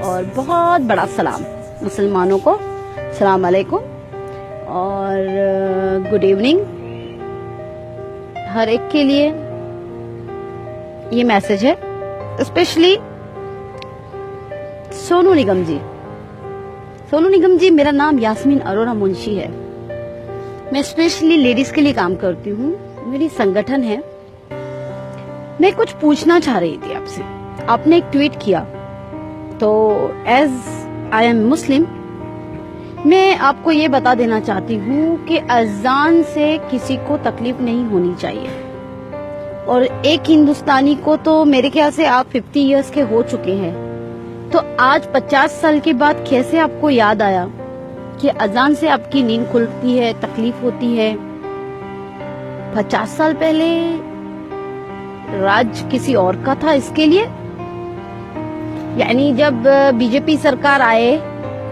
और बहुत बड़ा सलाम मुसलमानों को, सलाम अलैकुम और गुड इवनिंग। हर एक के लिए ये मैसेज है, स्पेशली सोनू निगम जी। सोनू निगम जी, मेरा नाम यास्मीन अरोरा मुंशी है। मैं स्पेशली लेडीज के लिए काम करती हूँ, मेरी संगठन है। मैं कुछ पूछना चाह रही थी आपसे। आपने एक ट्वीट किया, तो एज आई एम मुस्लिम मैं आपको ये बता देना चाहती हूँ कि अजान से किसी को तकलीफ नहीं होनी चाहिए। और एक हिंदुस्तानी को तो मेरे ख्याल से आप 50 इयर्स के हो चुके हैं, तो आज 50 साल के बाद कैसे आपको याद आया कि अजान से आपकी नींद खुलती है, तकलीफ होती है? 50 साल पहले राज किसी और का था इसके लिए। यानी जब बीजेपी सरकार आए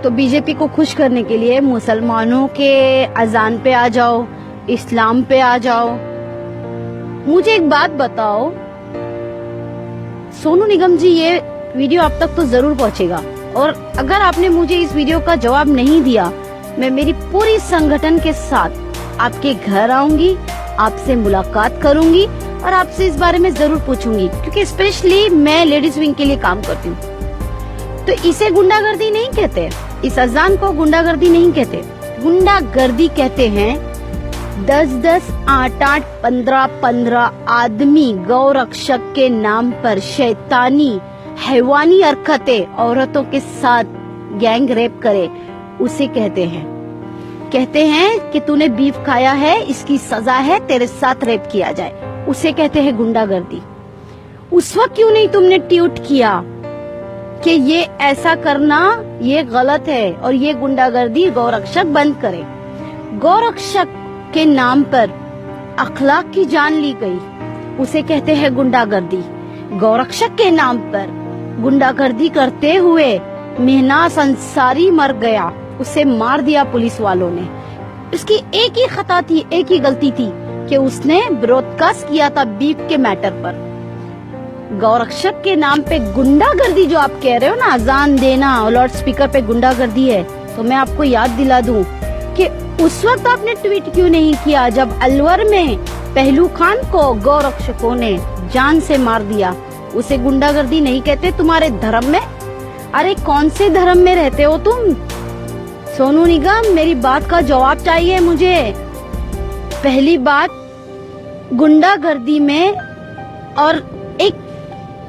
तो बीजेपी को खुश करने के लिए मुसलमानों के अजान पे आ जाओ, इस्लाम पे आ जाओ। मुझे एक बात बताओ सोनू निगम जी, ये वीडियो आप तक तो जरूर पहुंचेगा, और अगर आपने मुझे इस वीडियो का जवाब नहीं दिया, मैं मेरी पूरी संगठन के साथ आपके घर आऊंगी, आपसे मुलाकात करूंगी और आपसे इस बारे में जरूर पूछूंगी, क्योंकि स्पेशली मैं लेडीज विंग के लिए काम करती हूँ। तो इसे गुंडागर्दी नहीं कहते, इस अजान को गुंडागर्दी नहीं कहते। गुंडागर्दी कहते हैं 10-10, 8-8, 15-15 आदमी गौरक्षक के नाम पर शैतानी हैवानी हरकतें औरतों के साथ गैंग रेप करे, उसे कहते हैं। कहते हैं कि तूने बीफ खाया है, इसकी सजा है तेरे साथ रेप किया जाए, उसे कहते हैं गुंडागर्दी। उस वक्त क्यों नहीं तुमने ट्वीट किया कि ये ऐसा करना ये गलत है और ये गुंडागर्दी, गौरक्षक बंद करे। गौरक्षक के नाम पर अखलाक की जान ली गई, उसे कहते हैं गुंडागर्दी। गौरक्षक के नाम पर गुंडागर्दी करते हुए मेहनाज अंसारी मर गया, उसे मार दिया पुलिस वालों ने। उसकी एक ही खता थी, एक ही गलती थी कि उसने ब्रॉडकास्ट किया था बीफ के मैटर पर। गौरक्षक के नाम पे गुंडागर्दी जो आप कह रहे हो ना, अजान देना और लाउड स्पीकर पे गुंडागर्दी है, तो मैं आपको याद दिला दूं कि उस वक्त आपने ट्वीट क्यों नहीं किया जब अलवर में पहलू खान को गौरक्षकों ने जान से मार दिया? उसे गुंडागर्दी नहीं कहते तुम्हारे धर्म में। अरे कौन से धर्म में रहते हो तुम? सोनू निगम, मेरी बात का जवाब चाहिए मुझे। पहली बात, गुंडागर्दी में और एक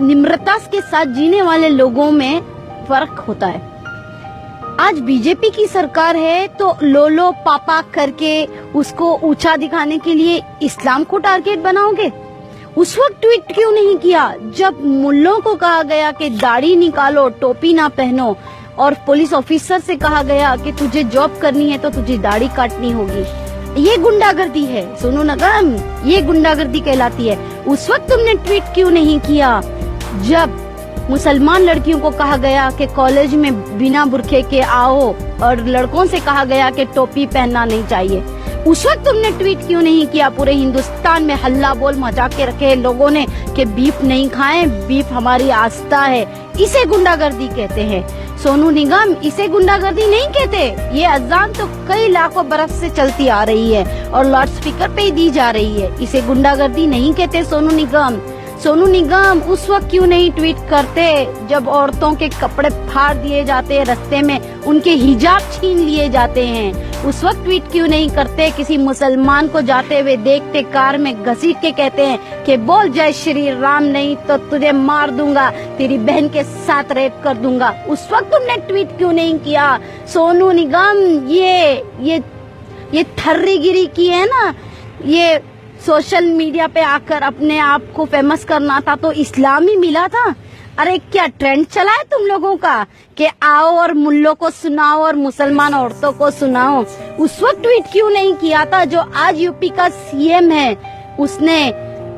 निम्रता के साथ जीने वाले लोगों में फर्क होता है। आज बीजेपी की सरकार है तो लोलो पापा करके उसको ऊंचा दिखाने के लिए इस्लाम को टारगेट बनाओगे? उस वक्त ट्वीट क्यों नहीं किया जब मुल्लों को कहा गया कि दाढ़ी निकालो, टोपी ना पहनो, और पुलिस ऑफिसर से कहा गया कि तुझे जॉब करनी है तो तुझे दाढ़ी काटनी होगी? ये गुंडागर्दी है सोनू निगम, ये गुंडागर्दी कहलाती है। उस वक्त तुमने ट्वीट क्यों नहीं किया जब मुसलमान लड़कियों को कहा गया कि कॉलेज में बिना बुरखे के आओ और लड़कों से कहा गया कि टोपी पहनना नहीं चाहिए? उस वक्त तुमने ट्वीट क्यों नहीं किया? पूरे हिंदुस्तान में हल्ला बोल मचा के रखे लोगों ने कि बीफ नहीं खाएं, बीफ हमारी आस्था है। इसे गुंडागर्दी कहते हैं सोनू निगम, इसे गुंडागर्दी नहीं कहते। ये अजान तो कई लाखों बरस से चलती आ रही है और लाउड स्पीकर पे ही दी जा रही है, इसे गुंडागर्दी नहीं कहते सोनू निगम। सोनू निगम, उस वक्त क्यों नहीं ट्वीट करते जब औरतों के कपड़े फाड़ दिए जाते हैं, रास्ते में उनके हिजाब छीन लिए जाते हैं? उस वक्त ट्वीट क्यों नहीं करते? किसी मुसलमान को जाते हुए देखते कार में घसीट के कहते हैं कि बोल जय श्री राम, नहीं तो तुझे मार दूंगा, तेरी बहन के साथ रेप कर दूंगा। उस वक्त तुमने ट्वीट क्यों नहीं किया सोनू निगम? ये थर्रीगिरी की है ना, ये सोशल मीडिया पे आकर अपने आप को फेमस करना था तो इस्लाम ही मिला था। अरे क्या ट्रेंड चला है तुम लोगों का कि आओ और मुल्लों को सुनाओ और मुसलमान औरतों को सुनाओ? उस वक्त ट्वीट क्यों नहीं किया था जो आज यूपी का सीएम है, उसने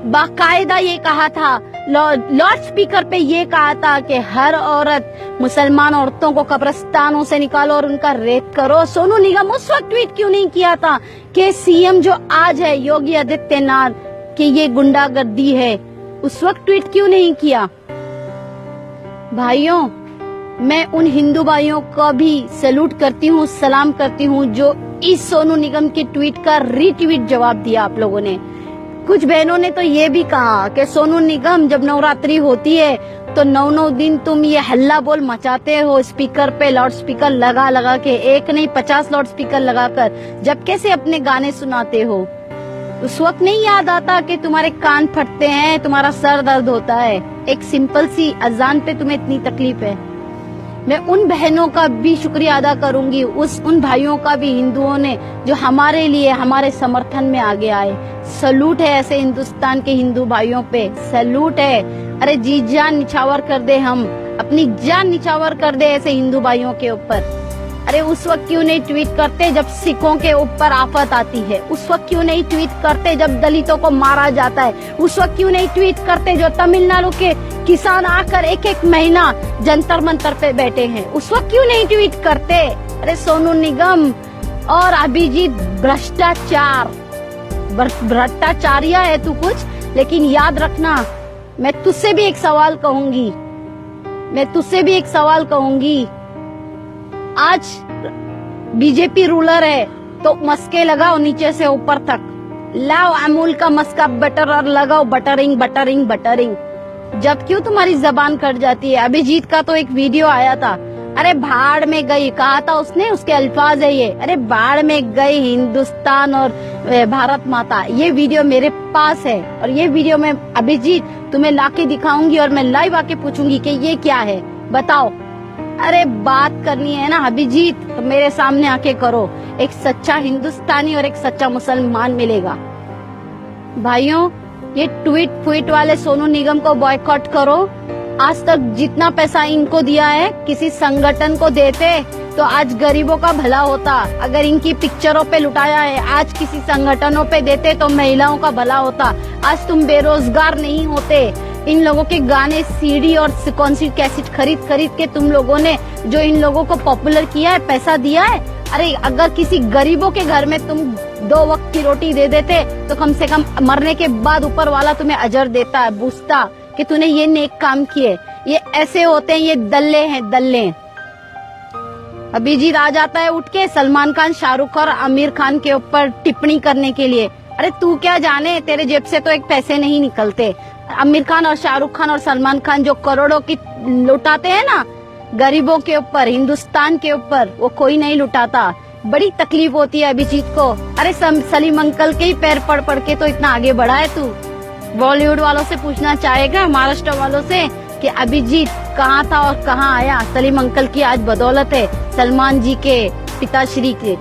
बाकायदा ये कहा था, लाउड स्पीकर पे ये कहा था कि हर औरत मुसलमान औरतों को कब्रिस्तानों से निकालो और उनका रेप करो? सोनू निगम, उस वक्त ट्वीट क्यों नहीं किया था कि सीएम जो आज है योगी आदित्यनाथ, कि ये गुंडागर्दी है? उस वक्त ट्वीट क्यों नहीं किया? भाइयों, मैं उन हिंदू भाइयों को भी सैल्यूट करती हूँ, सलाम करती हूँ जो इस सोनू निगम के ट्वीट का रीट्वीट जवाब दिया आप लोगों ने। कुछ बहनों ने तो ये भी कहा कि सोनू निगम जब नवरात्रि होती है तो 9 दिन तुम ये हल्ला बोल मचाते हो स्पीकर पे, लाउड स्पीकर लगा लगा के, एक नहीं 50 लाउड स्पीकर लगाकर, जब कैसे अपने गाने सुनाते हो। उस वक्त नहीं याद आता कि तुम्हारे कान फटते हैं, तुम्हारा सर दर्द होता है, एक सिंपल सी अजान पे तुम्हें इतनी तकलीफ है। मैं उन बहनों का भी शुक्रिया अदा करूंगी, उन भाइयों का भी, हिंदुओं ने जो हमारे लिए, हमारे समर्थन में आगे आए। सैल्यूट है ऐसे हिंदुस्तान के हिंदू भाइयों पे, सैल्यूट है। अरे जी जान निछावर कर दे, हम अपनी जान निछावर कर दे ऐसे हिंदू भाइयों के ऊपर। अरे उस वक्त क्यों नहीं ट्वीट करते जब सिखों के ऊपर आफत आती है? उस वक्त क्यों नहीं ट्वीट करते जब दलितों को मारा जाता है? उस वक्त क्यों नहीं ट्वीट करते जो तमिलनाडु के किसान आकर एक महीना जंतर मंतर पे बैठे हैं? उस वक्त क्यों नहीं ट्वीट करते? अरे सोनू निगम और अभिजीत भ्रष्टाचारिया है तू कुछ, लेकिन याद रखना मैं तुझसे भी एक सवाल कहूंगी, आज बीजेपी रूलर है तो मस्के लगाओ नीचे से ऊपर तक, लाओ अमूल का मस्का बटर और लगाओ बटरिंग बटरिंग बटरिंग। जब क्यों तुम्हारी जबान कट जाती है? अभिजीत का तो एक वीडियो आया था, अरे भाड़ में गई कहा था उसने, उसके अल्फाज है ये, अरे भाड़ में गई हिंदुस्तान और भारत माता। ये वीडियो मेरे पास है और ये वीडियो मैं अभिजीत तुम्हें लाके दिखाऊंगी और मैं लाइव आके पूछूंगी कि ये क्या है, बताओ। अरे बात करनी है ना अभिजीत तो मेरे सामने आके करो, एक सच्चा हिंदुस्तानी और एक सच्चा मुसलमान मिलेगा। भाइयों, ये ट्वीट वाले सोनू निगम को बॉयकॉट करो। आज तक जितना पैसा इनको दिया है किसी संगठन को देते तो आज गरीबों का भला होता। अगर इनकी पिक्चरों पे लुटाया है आज किसी संगठनों पे देते तो महिलाओं का भला होता। आज तुम बेरोजगार नहीं होते। इन लोगों के गाने सीडी और कौन सी कैसेट खरीद के तुम लोगों ने जो इन लोगों को पॉपुलर किया है, पैसा दिया है। अरे अगर किसी गरीबों के घर में तुम 2 वक्त की रोटी दे देते तो कम से कम मरने के बाद ऊपर वाला तुम्हें अजर देता है, पूछता कि तूने ये नेक काम किए। ये ऐसे होते हैं, ये दल्ले हैं, दल्ले। अभिजीत आ जाता है उठ के सलमान खान, शाहरुख और आमिर खान के ऊपर टिप्पणी करने के लिए। अरे तू क्या जाने, तेरे जेब से तो एक पैसे नहीं निकलते। आमिर खान और शाहरुख खान और सलमान खान जो करोड़ों की लुटाते हैं ना गरीबों के ऊपर, हिंदुस्तान के ऊपर, वो कोई नहीं लुटाता। बड़ी तकलीफ होती है अभिजीत को। अरे सलीम अंकल के ही पैर पड़ के तो इतना आगे बढ़ा है तू। बॉलीवुड वालों से पूछना चाहेगा, महाराष्ट्र वालों से, कि अभिजीत कहाँ था और कहाँ आया? सलीम अंकल की आज बदौलत है, सलमान जी के पिताश्री के।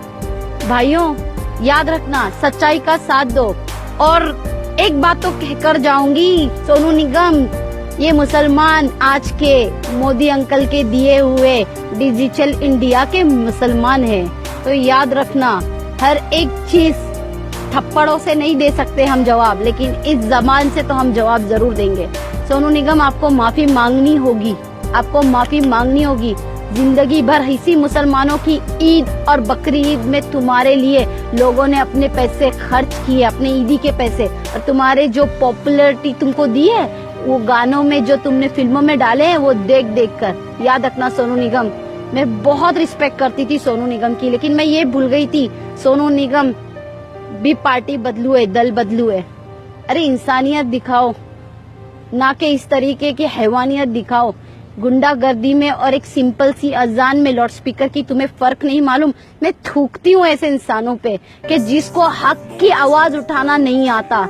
भाइयों याद रखना, सच्चाई का साथ दो। और एक बात तो कहकर जाऊंगी, सोनू निगम ये मुसलमान आज के मोदी अंकल के दिए हुए डिजिटल इंडिया के मुसलमान हैं। तो याद रखना, हर एक चीज थप्पड़ों से नहीं दे सकते हम जवाब, लेकिन इस जबान से तो हम जवाब जरूर देंगे। सोनू निगम आपको माफी मांगनी होगी, आपको माफी मांगनी होगी। जिंदगी भर इसी मुसलमानों की ईद और बकरी ईद में तुम्हारे लिए लोगों ने अपने पैसे खर्च किए, अपने ईदी के पैसे, और तुम्हारे जो पॉपुलैरिटी तुमको दी है वो गानों में जो तुमने फिल्मों में डाले हैं वो देख कर। याद रखना सोनू निगम, मैं बहुत रिस्पेक्ट करती थी सोनू निगम की, लेकिन मैं ये भूल गई थी सोनू निगम भी पार्टी बदलू है, दल बदलू है। अरे इंसानियत दिखाओ, ना कि इस तरीके की हैवानियत दिखाओ। गुंडागर्दी में और एक सिंपल सी अजान में लाउड स्पीकर की तुम्हें फर्क नहीं मालूम। मैं थूकती हूँ ऐसे इंसानों पे कि जिसको हक की आवाज उठाना नहीं आता।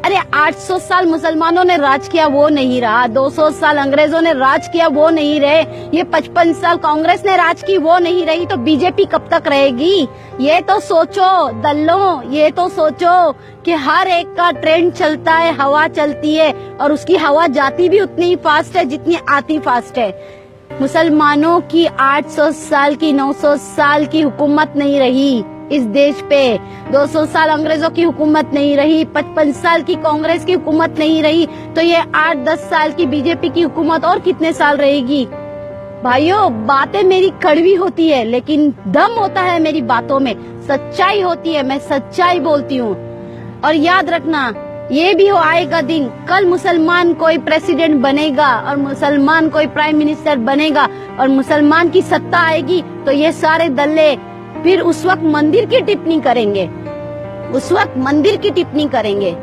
अरे 800 साल मुसलमानों ने राज किया वो नहीं रहा, 200 साल अंग्रेजों ने राज किया वो नहीं रहे, ये 55 साल कांग्रेस ने राज की वो नहीं रही, तो बीजेपी कब तक रहेगी? ये तो सोचो दल्लों, ये तो सोचो कि हर एक का ट्रेंड चलता है, हवा चलती है, और उसकी हवा जाती भी उतनी ही फास्ट है जितनी आती फास्ट है। मुसलमानों की 800 साल की 900 साल की हुकूमत नहीं रही इस देश पे, 200 साल अंग्रेजों की हुकूमत नहीं रही, 55 साल की कांग्रेस की हुकूमत नहीं रही, तो ये 8-10 साल की बीजेपी की हुकूमत और कितने साल रहेगी? भाइयों बातें मेरी कड़वी होती है लेकिन दम होता है मेरी बातों में, सच्चाई होती है, मैं सच्चाई बोलती हूँ। और याद रखना, ये भी हो आएगा दिन, कल मुसलमान कोई प्रेसिडेंट बनेगा और मुसलमान कोई प्राइम मिनिस्टर बनेगा और मुसलमान की सत्ता आएगी, तो ये सारे दल्ले फिर उस वक्त मंदिर की टिप्पणी करेंगे, उस वक्त मंदिर की टिप्पणी करेंगे।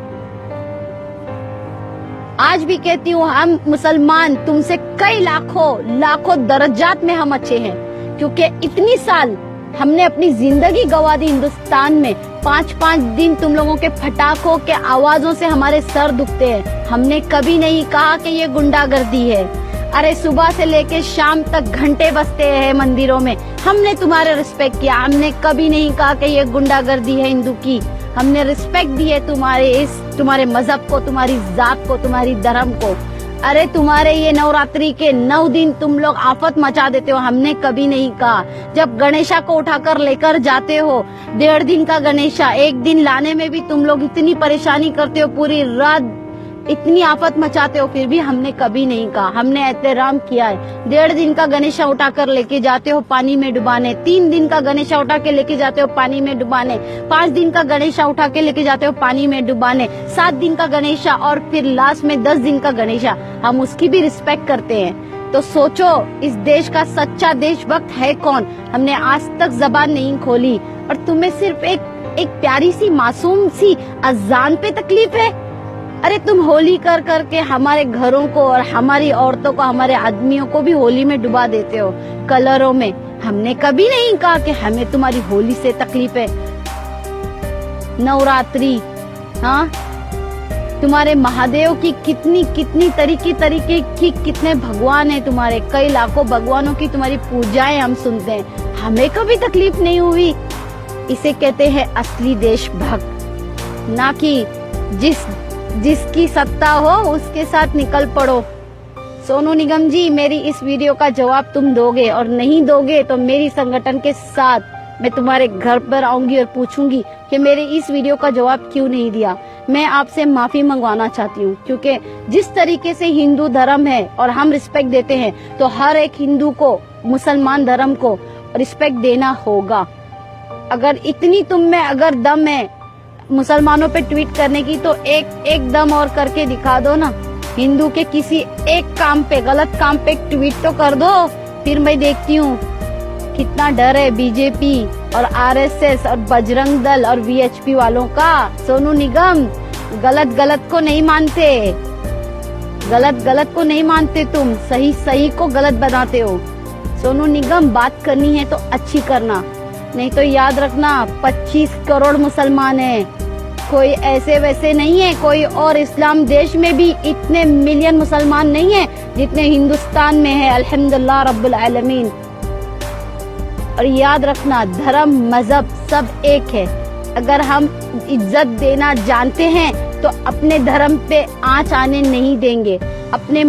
आज भी कहती हूँ, हम मुसलमान तुमसे कई लाखों दर्जात में हम अच्छे हैं, क्योंकि इतनी साल हमने अपनी जिंदगी गंवा दी हिंदुस्तान में। 5-5 दिन तुम लोगों के फटाकों के आवाजों से हमारे सर दुखते हैं। हमने कभी नहीं कहा कि ये गुंडागर्दी है। अरे सुबह से लेके शाम तक घंटे बजते हैं मंदिरों में, हमने तुम्हारे रिस्पेक्ट किया। हमने कभी नहीं कहा कि ये गुंडागर्दी है हिंदू की। हमने रिस्पेक्ट दी है तुम्हारे मजहब को, तुम्हारी जात को, तुम्हारी धर्म को। अरे तुम्हारे ये नवरात्रि के 9 दिन तुम लोग आफत मचा देते हो, हमने कभी नहीं कहा। जब गणेशा को उठाकर लेकर जाते हो, 1.5 दिन का गणेशा, 1 दिन लाने में भी तुम लोग इतनी परेशानी करते हो, पूरी रात इतनी आफत मचाते हो, फिर भी हमने कभी नहीं कहा। हमने एहतराम किया है। 1.5 दिन का गणेशा उठाकर लेके जाते हो पानी में डुबाने, 3 दिन का गणेशा उठा के लेके जाते हो पानी में डुबाने, 5 दिन का गणेशा उठा के लेके जाते हो पानी में डुबाने, 7 दिन का गणेशा और फिर लास्ट में 10 दिन का गणेशा, हम उसकी भी रिस्पेक्ट करते हैं। तो सोचो इस देश का सच्चा देशभक्त है कौन। हमने आज तक जबान नहीं खोली और तुम्हें सिर्फ एक प्यारी सी मासूम सी अजान पे तकलीफ है। अरे तुम होली कर करके हमारे घरों को और हमारी औरतों को, हमारे आदमियों को भी होली में डुबा देते हो कलरों में। हमने कभी नहीं कहा कि हमें तुम्हारी होली से तकलीफ है। नवरात्रि, हाँ, तुम्हारे महादेव की कितनी तरीके की कितने भगवान है तुम्हारे, कई लाखों भगवानों की तुम्हारी पूजाएं हम सुनते हैं, हमें कभी तकलीफ नहीं हुई। इसे कहते हैं असली देशभक्त, ना कि जिसकी सत्ता हो उसके साथ निकल पड़ो। सोनू निगम जी, मेरी इस वीडियो का जवाब तुम दोगे, और नहीं दोगे तो मेरी संगठन के साथ मैं तुम्हारे घर पर आऊंगी और पूछूंगी कि मेरे इस वीडियो का जवाब क्यों नहीं दिया। मैं आपसे माफी मंगवाना चाहती हूँ, क्योंकि जिस तरीके से हिंदू धर्म है और हम रिस्पेक्ट देते हैं, तो हर एक हिंदू को, मुसलमान धर्म को रिस्पेक्ट देना होगा। अगर इतनी तुम में अगर दम है मुसलमानों पे ट्वीट करने की, तो एक दम और करके दिखा दो ना। हिंदू के किसी एक काम पे, गलत काम पे ट्वीट तो कर दो, फिर मैं देखती हूँ कितना डर है बीजेपी और आरएसएस और बजरंग दल और वीएचपी वालों का। सोनू निगम, गलत को नहीं मानते, गलत को नहीं मानते तुम, सही को गलत बनाते हो। सोनू निगम, बात करनी है तो अच्छी करना, नहीं तो याद रखना 25 करोड़ मुसलमान हैं, कोई ऐसे वैसे नहीं है। कोई और इस्लाम देश में भी इतने मिलियन मुसलमान नहीं है जितने हिंदुस्तान में है, अल्हम्दुलिल्लाह रब्बुल आलमीन। और याद रखना, धर्म मजहब सब एक है। अगर हम इज्जत देना जानते हैं तो अपने धर्म पे आंच आने नहीं देंगे, अपने